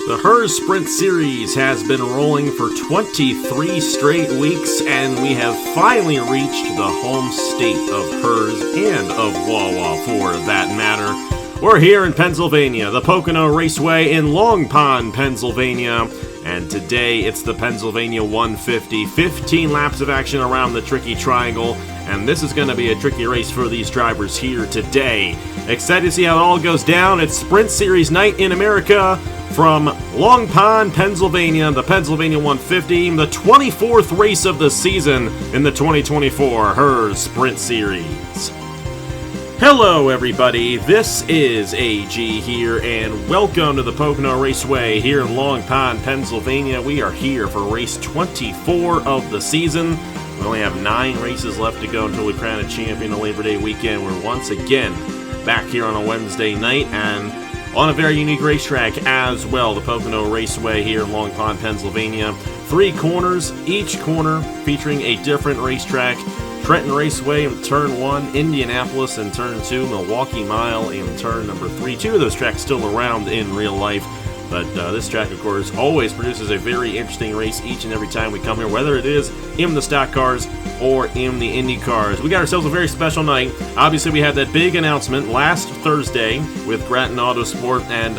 The Herr Sprint Series has been rolling for 23 straight weeks, and we have finally reached the home state of Herr's and of Wawa, for that matter. We're here in Pennsylvania, the Pocono Raceway in Long Pond, Pennsylvania, and today it's the Pennsylvania 150. 15 laps of action around the tricky triangle, and this is going to be a tricky race for these drivers here today. Excited to see how it all goes down. It's Sprint Series night in America. From Long Pond, Pennsylvania, the Pennsylvania 150, the 24th race of the season in the 2024 Herr Sprint Series. Hello everybody, this is AG here, and welcome to the Pocono Raceway here in Long Pond, Pennsylvania. We are here for race 24 of the season. We only have 9 races left to go until we crown a champion on Labor Day weekend. We're once again back here on a Wednesday night, and on a very unique racetrack as well, the Pocono Raceway here in Long Pond, Pennsylvania. 3 corners, each corner featuring a different racetrack. Trenton Raceway in turn 1, Indianapolis in turn 2, Milwaukee Mile in turn number 3. 2 of those tracks still around in real life, but this track, of course, always produces a very interesting race each and every time we come here, whether it is in the stock cars or in the Indy cars. We got ourselves a very special night. Obviously, we had that big announcement last Thursday with Grattan Autosport, and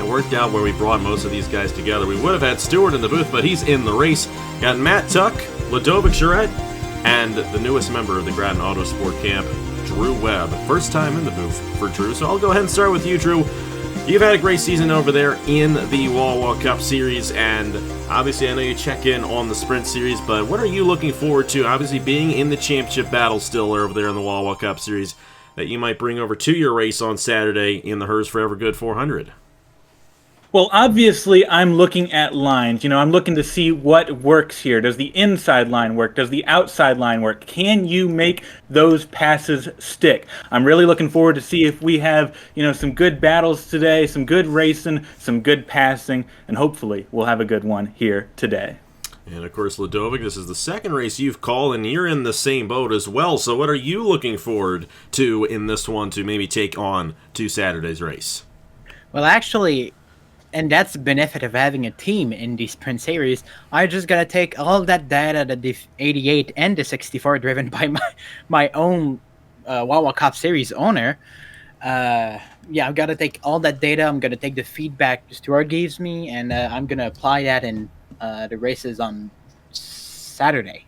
it worked out where we brought most of these guys together. We would have had Stewart in the booth, but he's in the race. Got Matt Tuck, Ludovic Charette, and the newest member of the Grattan Autosport camp, Drew Webb. First time in the booth for Drew, so I'll go ahead and start with you, Drew. You've had a great season over there in the Wawa Cup Series, and obviously I know you check in on the Sprint Series, but what are you looking forward to, obviously being in the championship battle still over there in the Wawa Cup Series, that you might bring over to your race on Saturday in the Herr's Forever Good 400? Well, obviously, I'm looking at lines. I'm looking to see what works here. Does the inside line work? Does the outside line work? Can you make those passes stick? I'm really looking forward to see if we have, some good battles today, some good racing, some good passing, and hopefully we'll have a good one here today. And of course, Ludovic, this is the second race you've called, and you're in the same boat as well. So what are you looking forward to in this one to maybe take on to Saturday's race? Well, actually, and that's the benefit of having a team in the Sprint Series. I just gotta take all that data that the 88 and the 64 driven by my own Wawa Cup Series owner. I've got to take all that data. I'm gonna take the feedback the steward gives me, and I'm gonna apply that in the races on Saturday.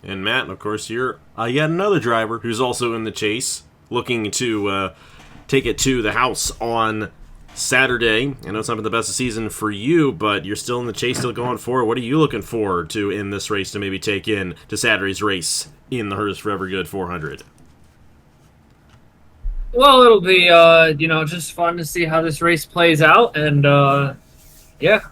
And Matt, of course, you're yet another driver who's also in the chase, looking to take it to the house on Saturday. I know it's not been the best of season for you, but you're still in the chase, still going forward. What are you looking forward to in this race to maybe take in to Saturday's race in the Herr's Forever Good 400? Well, it'll be, just fun to see how this race plays out. And, I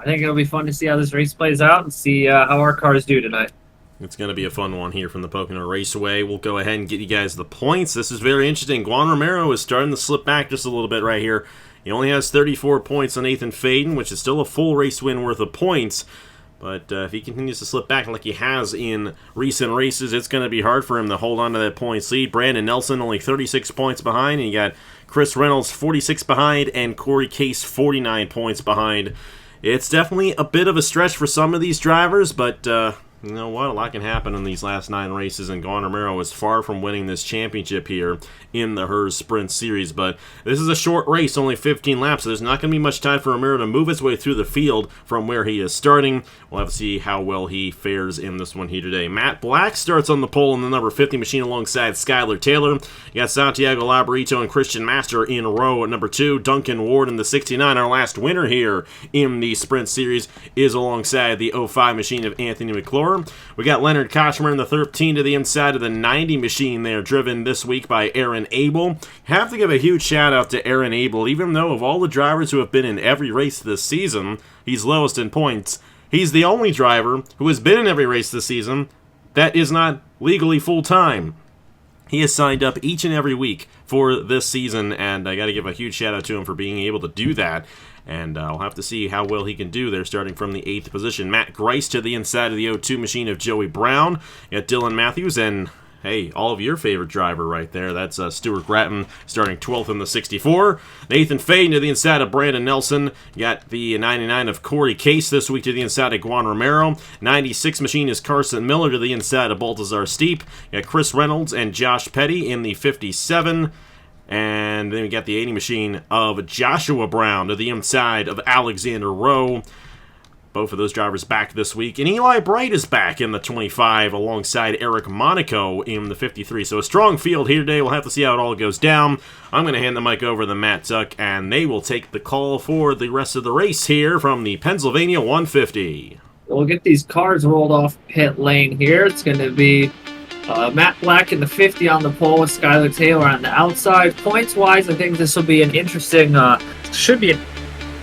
think it'll be fun to see how this race plays out and see how our cars do tonight. It's going to be a fun one here from the Pocono Raceway. We'll go ahead and get you guys the points. This is very interesting. Juan Romero is starting to slip back just a little bit right here. He only has 34 points on Nathan Faden, which is still a full race win worth of points. But if he continues to slip back like he has in recent races, it's going to be hard for him to hold on to that points lead. Brandon Nelson only 36 points behind, and you got Chris Reynolds 46 behind, and Corey Case 49 points behind. It's definitely a bit of a stretch for some of these drivers, but you know what? A lot can happen in these last 9 races, and Juan Romero is far from winning this championship here in the Herr's Sprint Series. But this is a short race, only 15 laps, so there's not going to be much time for Romero to move his way through the field from where he is starting. We'll have to see how well he fares in this one here today. Matt Black starts on the pole in the number 50 machine alongside Skylar Taylor. You got Santiago Labarito and Christian Master in row at number 2. Duncan Ward in the 69. Our last winner here in the Sprint Series is alongside the 05 machine of Anthony McClure. We got Leonard Kochmer in the 13 to the inside of the 90 machine there, driven this week by Aaron Abel. Have to give a huge shout out to Aaron Abel. Even though of all the drivers who have been in every race this season, he's lowest in points. He's the only driver who has been in every race this season that is not legally full-time. He has signed up each and every week for this season, and I got to give a huge shout out to him for being able to do that. And I'll have to see how well he can do there, starting from the 8th position. Matt Grice to the inside of the 02 machine of Joey Brown. You got Dylan Matthews and Hey, all of your favorite driver right there. That's Stuart Gratton starting 12th in the 64. Nathan Faden to the inside of Brandon Nelson. Got the 99 of Corey Case this week to the inside of Juan Romero. 96 machine is Carson Miller to the inside of Baltazar Steep. Got Chris Reynolds and Josh Petty in the 57. And then we got the 80 machine of Joshua Brown to the inside of Alexander Rowe. Both of those drivers back this week. And Eli Bright is back in the 25 alongside Eric Monaco in the 53. So a strong field here today. We'll have to see how it all goes down. I'm going to hand the mic over to Matt Tuck, and they will take the call for the rest of the race here from the Pennsylvania 150. We'll get these cars rolled off pit lane here. It's going to be Matt Black in the 50 on the pole with Skylar Taylor on the outside. Points-wise, I think this will be an interesting,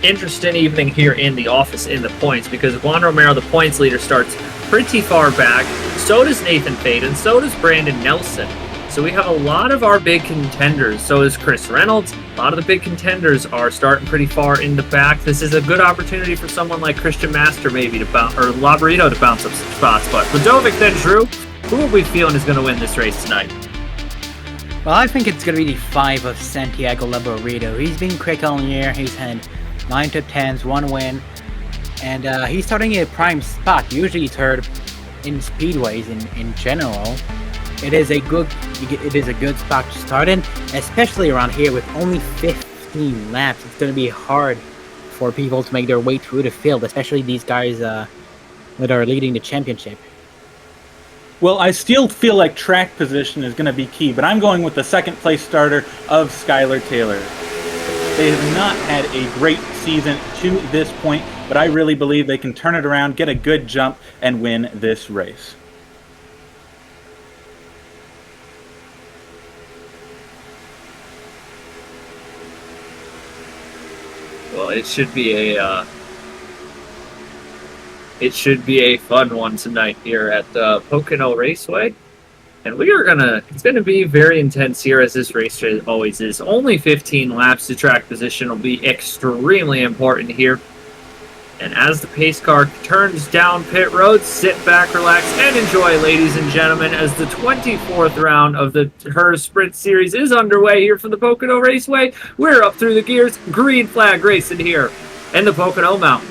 interesting evening here in the office in the points, because Juan Romero, the points leader, starts pretty far back. So does Nathan Faden. So does Brandon Nelson. So we have a lot of our big contenders. So is Chris Reynolds. A lot of the big contenders are starting pretty far in the back. This is a good opportunity for someone like Christian Master maybe to bounce, or Labarito to bounce up some spots. But Ladovic, then Drew, who are we feeling is going to win this race tonight? Well, I think it's going to be the 5 of Santiago Labarito. He's been quick all year. He's had 9 top 10s, 1 win, and he's starting in a prime spot. Usually he's third in speedways in general. It is a good spot to start in, especially around here with only 15 laps. It's going to be hard for people to make their way through the field, especially these guys that are leading the championship. Well, I still feel like track position is going to be key, but I'm going with the second place starter of Skylar Taylor. They have not had a great season to this point, but I really believe they can turn it around, get a good jump, and win this race. Well, it should be a fun one tonight here at the Pocono Raceway. And it's gonna be very intense here, as this race always is. Only 15 laps to track position will be extremely important here. And as the pace car turns down pit road, sit back, relax, and enjoy, ladies and gentlemen, as the 24th round of the Herr Sprint Series is underway here for the Pocono Raceway. We're up through the gears, green flag racing here in the Pocono Mountain.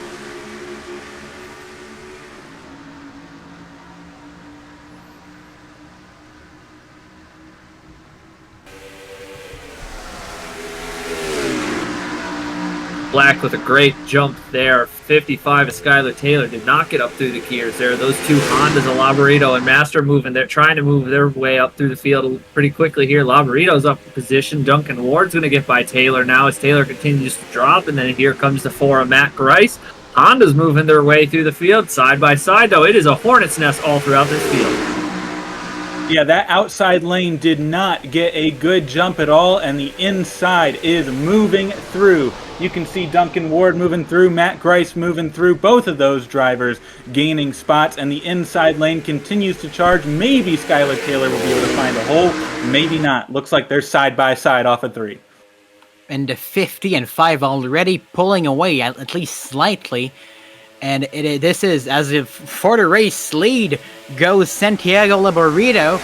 Black with a great jump there. 55 of Skylar Taylor did not get up through the gears there. Those two Hondas, Labarito and Master, trying to move their way up through the field pretty quickly here. Labarito's up in position. Duncan Ward's going to get by Taylor now as Taylor continues to drop. And then here comes the 4 of Matt Grice. Honda's moving their way through the field side by side, though. It is a hornet's nest all throughout this field. Yeah, that outside lane did not get a good jump at all, and the inside is moving through. You can see Duncan Ward moving through, Matt Grice moving through, both of those drivers gaining spots, and the inside lane continues to charge. Maybe Skylar Taylor will be able to find a hole, maybe not. Looks like they're side by side off of 3. And the 50 and 5 already pulling away, at least slightly. And this is as if for the race lead goes Santiago Labarito.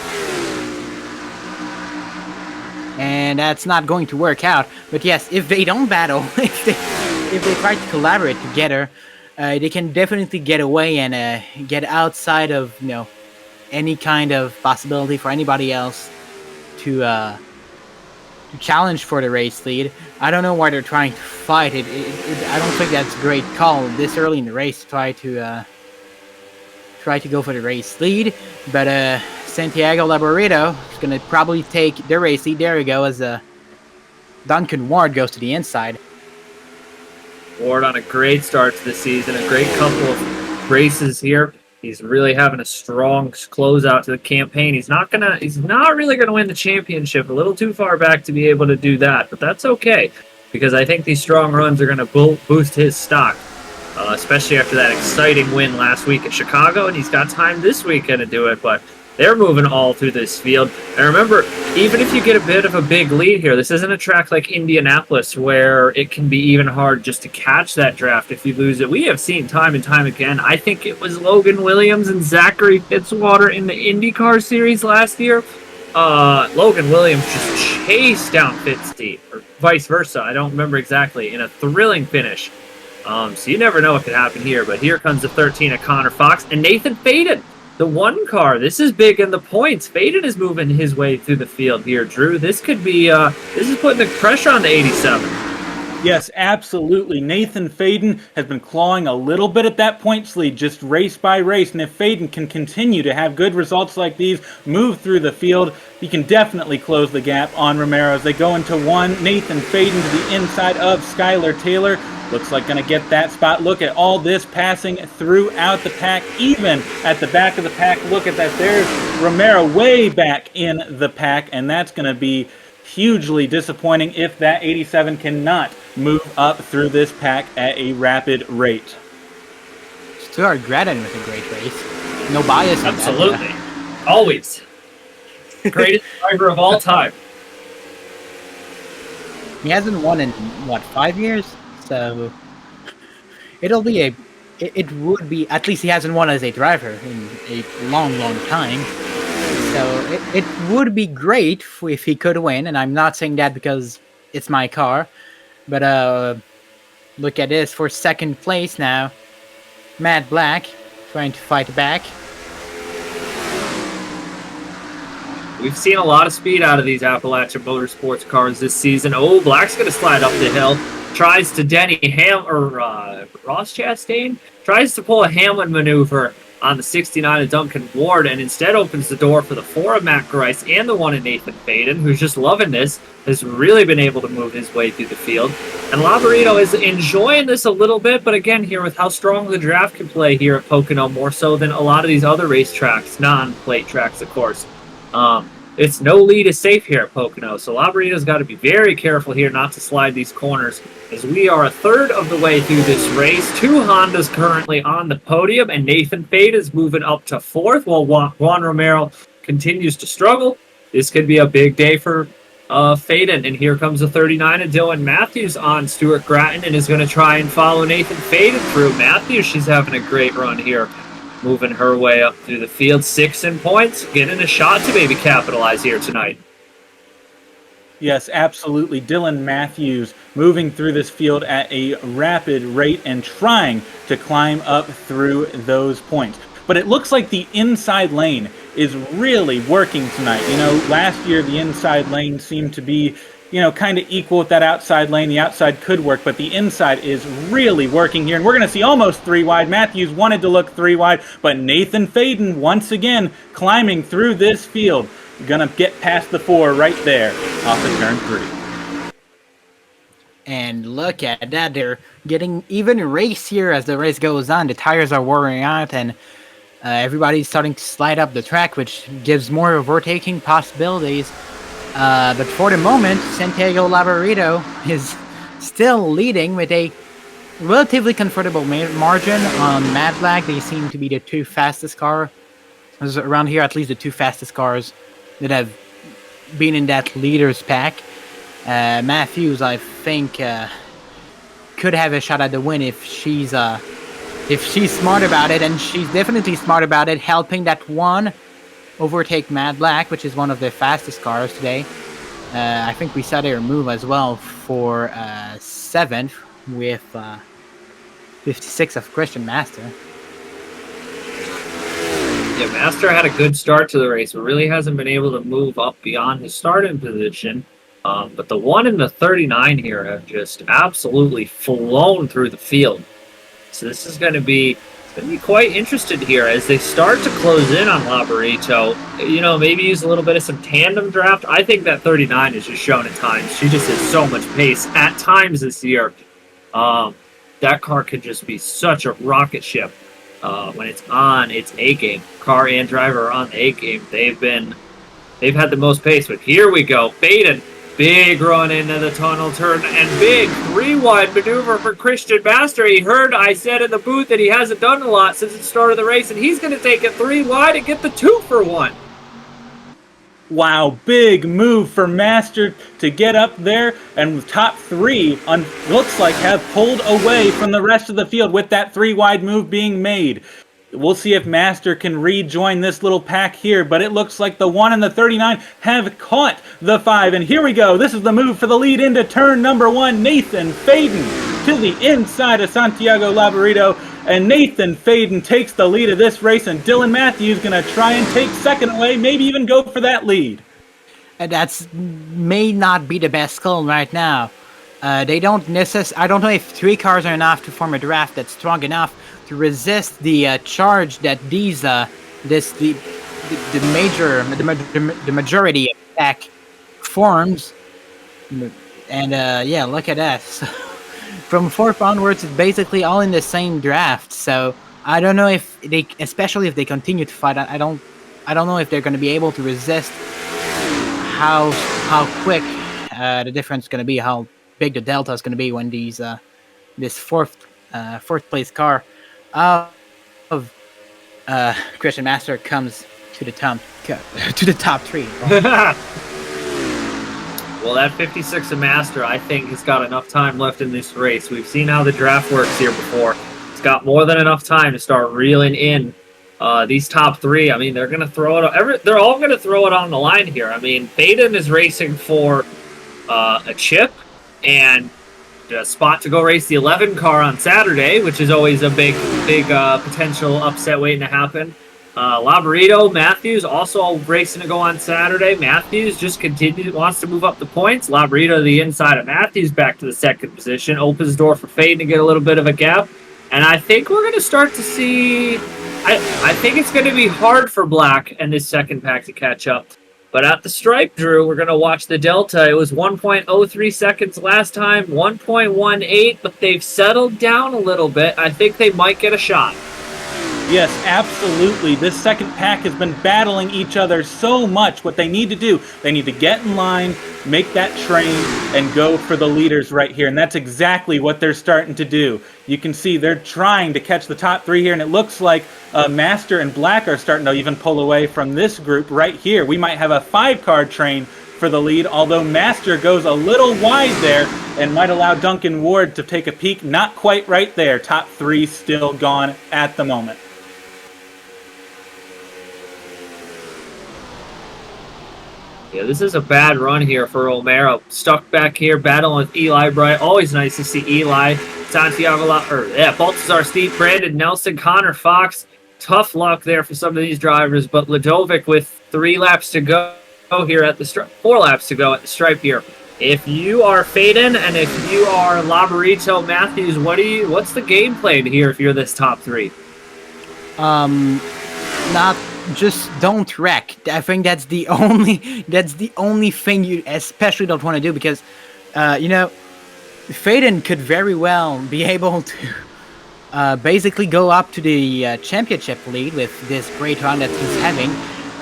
And that's not going to work out. But yes, if they don't battle, if they try to collaborate together, they can definitely get away and get outside of any kind of possibility for anybody else to challenge for the race lead. I don't know why they're trying to fight it. I don't think that's a great call this early in the race to try to go for the race lead. But Santiago Labarito is going to probably take the race lead. There we go, as Duncan Ward goes to the inside. Ward on a great start to the season, a great couple of races here. He's really having a strong closeout to the campaign. He's not really gonna win the championship. A little too far back to be able to do that, but that's okay, because I think these strong runs are gonna boost his stock, especially after that exciting win last week at Chicago. And he's got time this weekend to do it. But They're moving all through this field. And remember, even if you get a bit of a big lead here, this isn't a track like Indianapolis where it can be even hard just to catch that draft if you lose it. We have seen time and time again. I think it was Logan Williams and Zachary Fitzwater in the IndyCar series last year. Logan Williams just chased down Fitzy, or vice versa. I don't remember exactly, in a thrilling finish. So you never know what could happen here. But here comes the 13 of Connor Fox and Nathan Faden. The one car, this is big in the points. Faden is moving his way through the field here, Drew. This could be, this is putting the pressure on the 87. Yes, absolutely. Nathan Faden has been clawing a little bit at that points lead, just race by race. And if Faden can continue to have good results like these, move through the field, he can definitely close the gap on Romero as they go into one. Nathan Faden to the inside of Skylar Taylor. Looks like going to get that spot. Look at all this passing throughout the pack, even at the back of the pack. Look at that. There's Romero way back in the pack, and that's going to be hugely disappointing if that 87 cannot move up through this pack at a rapid rate. Stuart Grattan with a great race. No bias. Absolutely. Always. Greatest driver of all time. He hasn't won in, what, 5 years? So it'll be it would be, at least he hasn't won as a driver in a long time. So it would be great if he could win, and I'm not saying that because it's my car. But look at this, for second place now. Matt Black trying to fight back. We've seen a lot of speed out of these Appalachian Motorsports cars this season. Oh, Black's going to slide up the hill. Tries to Ross Chastain tries to pull a Hamlin maneuver on the 69 of Duncan Ward, and instead opens the door for the 4 of Matt Grice and the 1 of Nathan Faden, who's just loving this, has really been able to move his way through the field. And Labarito is enjoying this a little bit, but again, here with how strong the draft can play here at Pocono, more so than a lot of these other racetracks, non-plate tracks, of course. It's no lead is safe here at Pocono, so Labarito's got to be very careful here not to slide these corners, as we are a third of the way through this race. 2 Hondas currently on the podium, and Nathan Fade is moving up to 4th, while Juan Romero continues to struggle. This could be a big day for Faden, and here comes the 39 of Dylan Matthews on Stuart Grattan, and is going to try and follow Nathan Faden through. Matthews, she's having a great run here, moving her way up through the field. 6 in points, getting a shot to maybe capitalize here tonight. Yes, absolutely. Dylan Matthews moving through this field at a rapid rate and trying to climb up through those points. But it looks like the inside lane is really working tonight. You know, last year the inside lane seemed to be, you know, kind of equal with that outside lane. The outside could work, but the inside is really working here. And we're going to see almost 3 wide. Matthews wanted to look 3 wide, but Nathan Faden once again climbing through this field. Going to get past the 4 right there off of turn 3. And look at that. They're getting even racier as the race goes on. The tires are wearing out, and everybody's starting to slide up the track, which gives more overtaking possibilities. But for the moment, Santiago Labarito is still leading with a relatively comfortable margin on Matt Black. They seem to be the 2 fastest cars around here, at least the 2 fastest cars that have been in that leaders pack. Matthews, I think, could have a shot at the win if she's smart about it, and she's definitely smart about it, helping that 1 overtake Matt Black, which is one of the fastest cars today. I think we saw their move as well for 7th with 56 of Christian Master. Yeah, Master had a good start to the race, but really hasn't been able to move up beyond his starting position. But the 1 and the 39 here have just absolutely flown through the field. So this is going to be quite interested here as they start to close in on Labarito. You know, maybe use a little bit of some tandem draft. I think that 39 is just shown at times. She just has so much pace at times this year. That car could just be such a rocket ship when it's on its A game. Car and driver are on the A game. They've had the most pace, but here we go. Faden, big run into the tunnel turn, and big 3 wide maneuver for Christian Master. He heard I said in the booth that he hasn't done a lot since the start of the race, and he's going to take it 3 wide and get the 2 for 1. Wow, big move for Master to get up there, and top three looks like have pulled away from the rest of the field with that 3-wide move being made. We'll see if Master can rejoin this little pack here, but it looks like the 1 and the 39 have caught the 5. And here we go. This is the move for the lead into turn number 1. Nathan Faden to the inside of Santiago Labarito. And Nathan Faden takes the lead of this race, and Dylan Matthews going to try and take second away, maybe even go for that lead. That's may not be the best call right now. They don't I don't know if 3 cars are enough to form a draft that's strong enough to resist the charge that the majority of the pack forms. And yeah, look at that. From 4th onwards, it's basically all in the same draft. So I don't know if they, especially if they continue to fight. I don't know if they're going to be able to resist how quick the difference is going to be, how big the delta is going to be when this fourth place car of Christian Master comes to the top 3. Well, that 56 of Master, I think, has got enough time left in this race. We've seen how the draft works here before. It's got more than enough time to start reeling in these top 3. I mean, they're going to throw it. They're all going to throw it on the line here. I mean, Faden is racing for a chip and a spot to go race the 11 car on Saturday, which is always a big potential upset waiting to happen. Labarito, Matthews also racing to go on Saturday. Matthews just wants to move up the points. Labarito to the inside of Matthews, back to the 2nd position. Opens the door for Faden to get a little bit of a gap. And I think we're going to start to see... I think it's going to be hard for Black and this 2nd pack to catch up. But at the stripe, Drew, we're going to watch the delta. It was 1.03 seconds last time, 1.18, but they've settled down a little bit. I think they might get a shot. Yes, absolutely. This 2nd pack has been battling each other so much. What they need to do, they need to get in line, make that train, and go for the leaders right here. And that's exactly what they're starting to do. You can see they're trying to catch the top 3 here, and it looks like Master and Black are starting to even pull away from this group right here. We might have a 5-car train for the lead, although Master goes a little wide there and might allow Duncan Ward to take a peek. Not quite right there. Top 3 still gone at the moment. Yeah, this is a bad run here for Romero. Stuck back here, battling with Eli Bright. Always nice to see Eli. Santiago, Baltazar, Steve, Brandon, Nelson, Connor, Fox. Tough luck there for some of these drivers, but Ladovic with 3 laps to go here at the stripe. 4 laps to go at the stripe here. If you are Faden and if you are Labarito, Matthews, what's the game plan here if you're this top 3? Just don't wreck. I think that's the only thing you especially don't want to do, because Faden could very well be able to basically go up to the championship lead with this great run that he's having,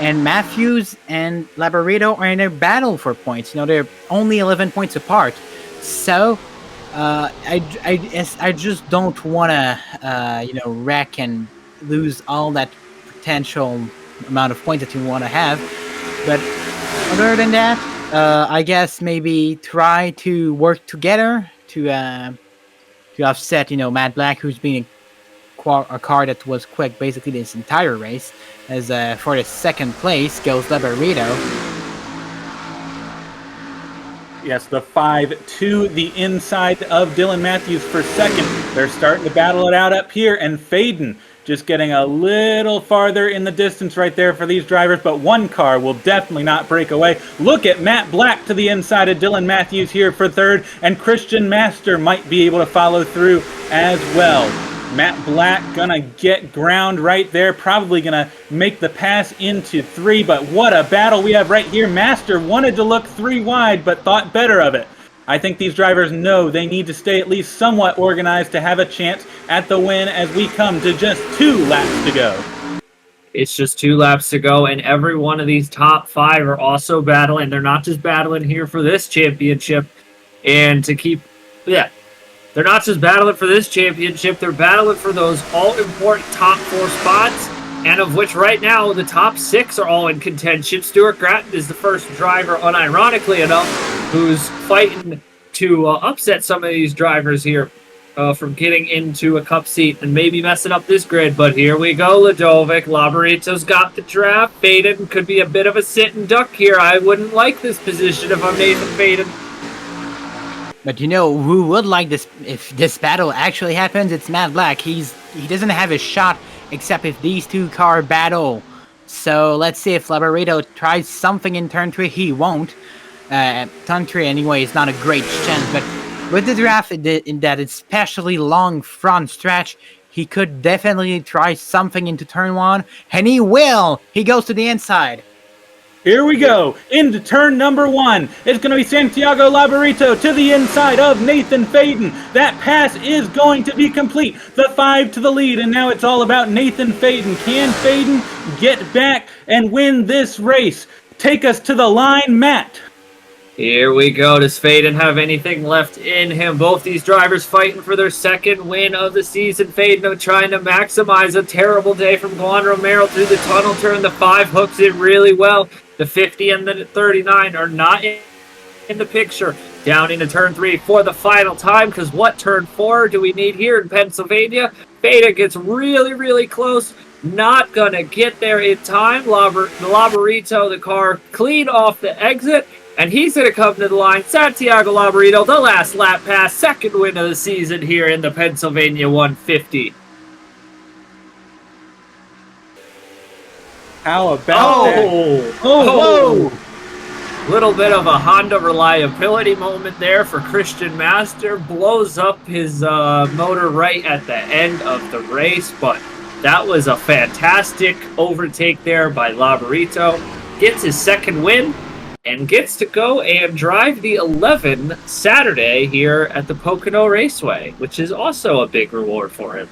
and Matthews and Labarito are in a battle for points. They're only 11 points apart, so I just don't want to wreck and lose all that potential amount of points that you want to have. But other than that, I guess maybe try to work together to offset Matt Black, who's been a car that was quick basically this entire race, as for the 2nd place goes Labarito. Yes, the 5 to the inside of Dylan Matthews for 2nd. They're starting to battle it out up here, and Faden just getting a little farther in the distance right there for these drivers, but 1 car will definitely not break away. Look at Matt Black to the inside of Dylan Matthews here for 3rd, and Christian Master might be able to follow through as well. Matt Black gonna get ground right there, probably gonna make the pass into 3, but what a battle we have right here. Master wanted to look 3 wide, but thought better of it. I think these drivers know they need to stay at least somewhat organized to have a chance at the win as we come to just 2 laps to go. It's just 2 laps to go, and every one of these top 5 are also battling. They're not just battling here for this championship and to keep... Yeah, they're not just battling for this championship. They're battling for those all-important top 4 spots and of which right now the top 6 are all in contention. Stuart Gratton is the first driver, unironically enough, who's fighting to upset some of these drivers here from getting into a cup seat and maybe messing up this grid. But here we go, Ladovic. Laborito's got the draft. Faden could be a bit of a sit and duck here. I wouldn't like this position if I'm Nathan Faden. But you know who would like this if this battle actually happens? It's Matt Black. He doesn't have a shot except if these two car battle. So let's see if Laborito tries something in turn 3. He won't. Turn 3 anyway is not a great chance, but with the draft in that especially long front stretch, he could definitely try something into turn 1, and he will! He goes to the inside. Here we go, into turn number 1. It's going to be Santiago Laborito to the inside of Nathan Faden. That pass is going to be complete. The 5 to the lead, and now it's all about Nathan Faden. Can Faden get back and win this race? Take us to the line, Matt. Here we go. Does Faden have anything left in him? Both these drivers fighting for their second win of the season. Faden trying to maximize a terrible day from Juan Romero through the tunnel turn. The 5 hooks it really well. The 50 and the 39 are not in the picture. Down into turn 3 for the final time, because what turn 4 do we need here in Pennsylvania? Faden gets really, really close. Not going to get there in time. Laborito, the car clean off the exit. And he's going to come to the line. Santiago Laborito, the last lap pass, second win of the season here in the Pennsylvania 150. How about that? Oh, whoa! Little bit of a Honda reliability moment there for Christian Master. Blows up his motor right at the end of the race, but that was a fantastic overtake there by Laborito. Gets his second win and gets to go and drive the 11 Saturday here at the Pocono Raceway, which is also a big reward for him.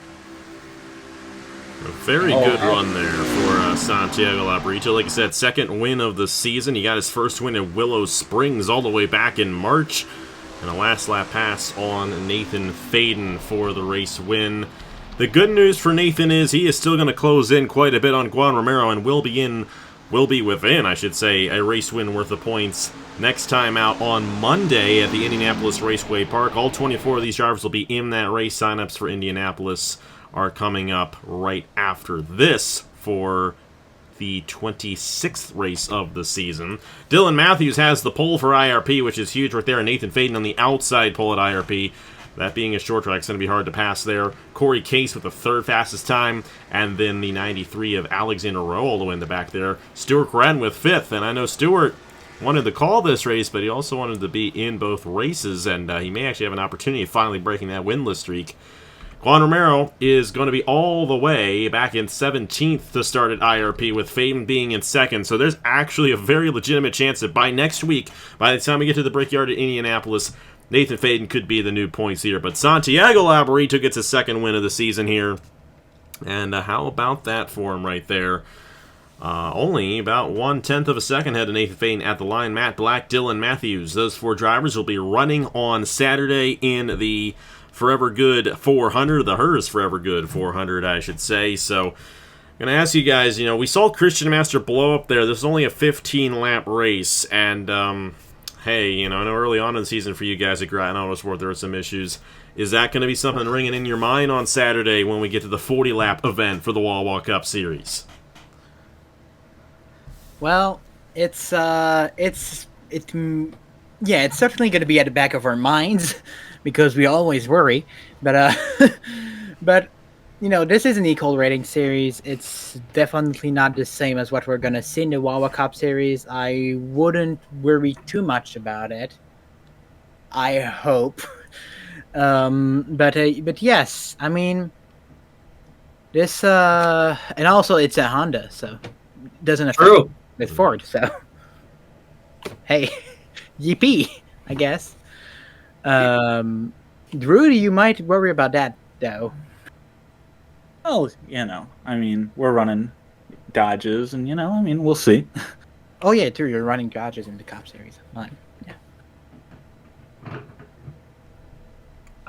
A very good run there for Santiago Laborito. Like I said, second win of the season. He got his first win at Willow Springs all the way back in March. And a last lap pass on Nathan Faden for the race win. The good news for Nathan is he is still going to close in quite a bit on Juan Romero and will be within, I should say, a race win worth of points next time out on Monday at the Indianapolis Raceway Park. All 24 of these drivers will be in that race. Signups for Indianapolis are coming up right after this for the 26th race of the season. Dylan Matthews has the pole for IRP, which is huge right there. Nathan Faden on the outside pole at IRP. That being a short track, it's going to be hard to pass there. Corey Case with the third fastest time, and then the 93 of Alexander Rowe all the way in the back there. Stuart Gratton with fifth, and I know Stuart wanted to call this race, but he also wanted to be in both races, and he may actually have an opportunity of finally breaking that winless streak. Juan Romero is going to be all the way back in 17th to start at IRP, with Faden being in second. So there's actually a very legitimate chance that by next week, by the time we get to the Brickyard at Indianapolis, Nathan Faden could be the new points here. But Santiago Laborito gets his second win of the season here. And how about that for him right there? Only about 1/10 of a second ahead of Nathan Faden at the line. Matt Black, Dylan Matthews. Those four drivers will be running on Saturday in the Forever Good 400, the Herr's Forever Good 400, I should say. So, I'm going to ask you guys, we saw Christian Master blow up there. This is only a 15-lap race, and, hey, I know early on in the season for you guys at Grattan Autosport there were some issues. Is that going to be something ringing in your mind on Saturday when we get to the 40-lap event for the Wawa Cup Series? Well, it's certainly going to be at the back of our minds, because we always worry, but this is an equal rating series. It's definitely not the same as what we're gonna see in the Wawa Cup Series. I wouldn't worry too much about it, I hope. But yes, I mean, this and also it's a Honda, so it doesn't affect with Ford. So hey, yippee, I guess. Drew, you might worry about that, though. Oh, we're running Dodges, and, we'll see. Oh, yeah, true, you're running Dodges in the Cup Series. Fine, yeah.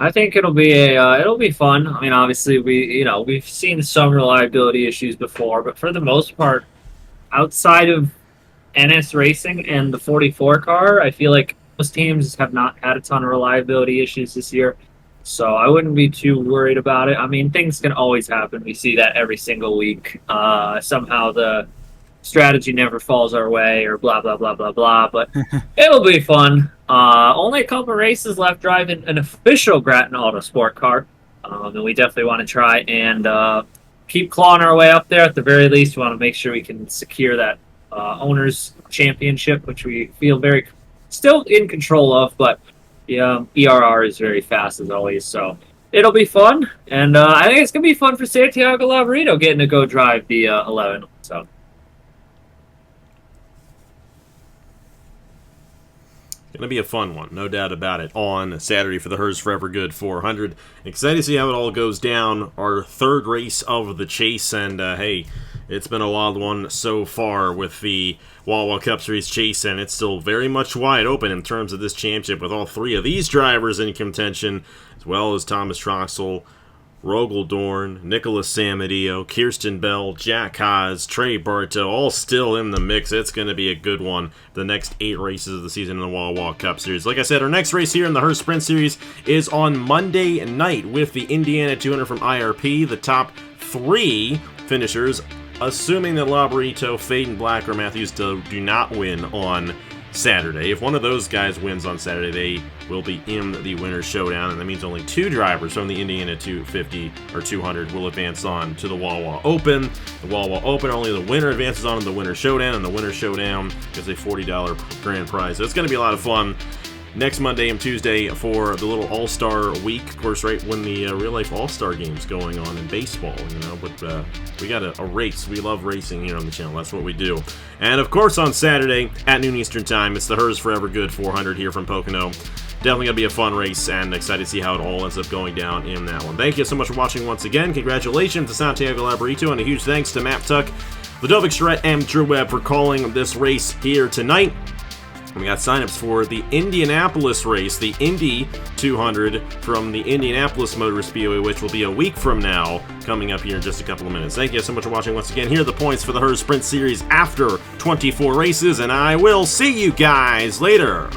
I think it'll be fun. I mean, obviously we've seen some reliability issues before, but for the most part, outside of NS Racing and the 44 car, I feel like most teams have not had a ton of reliability issues this year. So I wouldn't be too worried about it. I mean, things can always happen. We see that every single week. Somehow the strategy never falls our way or blah, blah, blah, blah, blah. But it'll be fun. Only a couple races left driving an official Grattan Autosport car. And we definitely want to try and keep clawing our way up there. At the very least, we want to make sure we can secure that Owners Championship, which we feel very still in control of. But yeah, ERR is very fast as always. So it'll be fun. And I think it's going to be fun for Santiago Lavarito getting to go drive the 11. So. Going to be a fun one, no doubt about it, on Saturday for the Hers Forever Good 400. Excited to see how it all goes down. Our third race of the chase, and hey, it's been a wild one so far with the Wawa Cup Series chase, and it's still very much wide open in terms of this championship with all three of these drivers in contention, as well as Thomas Troxel, Rogel Dorn, Nicholas Samadillo, Kirsten Bell, Jack Haas, Trey Bartow, all still in the mix. It's going to be a good one. The next 8 races of the season in the Wawa Cup Series. Like I said, our next race here in the Herr Sprint Series is on Monday night with the Indiana 200 from IRP. The top 3 finishers, assuming that Labarito, Faden Black, or Matthews do not win on Saturday. If one of those guys wins on Saturday, they will be in the winner's showdown, and that means only 2 drivers from the Indiana 250 or 200 will advance on to the Wawa Open. The Wawa Open, only the winner advances on to the winner's showdown, and the winner's showdown is a $40 grand prize. So it's going to be a lot of fun. Next Monday and Tuesday for the little All-Star week, of course, right when the real-life All-Star game's going on in baseball, but we got a race. We love racing here on the channel. That's what we do. And, of course, on Saturday at noon Eastern Time, it's the Hers Forever Good 400 here from Pocono. Definitely going to be a fun race, and excited to see how it all ends up going down in that one. Thank you so much for watching once again. Congratulations to Santiago Labarito, and a huge thanks to Matt Tuck, Ludovic Charette, and Drew Webb for calling this race here tonight. We got signups for the Indianapolis race, the Indy 200 from the Indianapolis Motor Speedway, which will be a week from now, coming up here in just a couple of minutes. Thank you so much for watching once again. Here are the points for the Herr Sprint Series after 24 races, and I will see you guys later.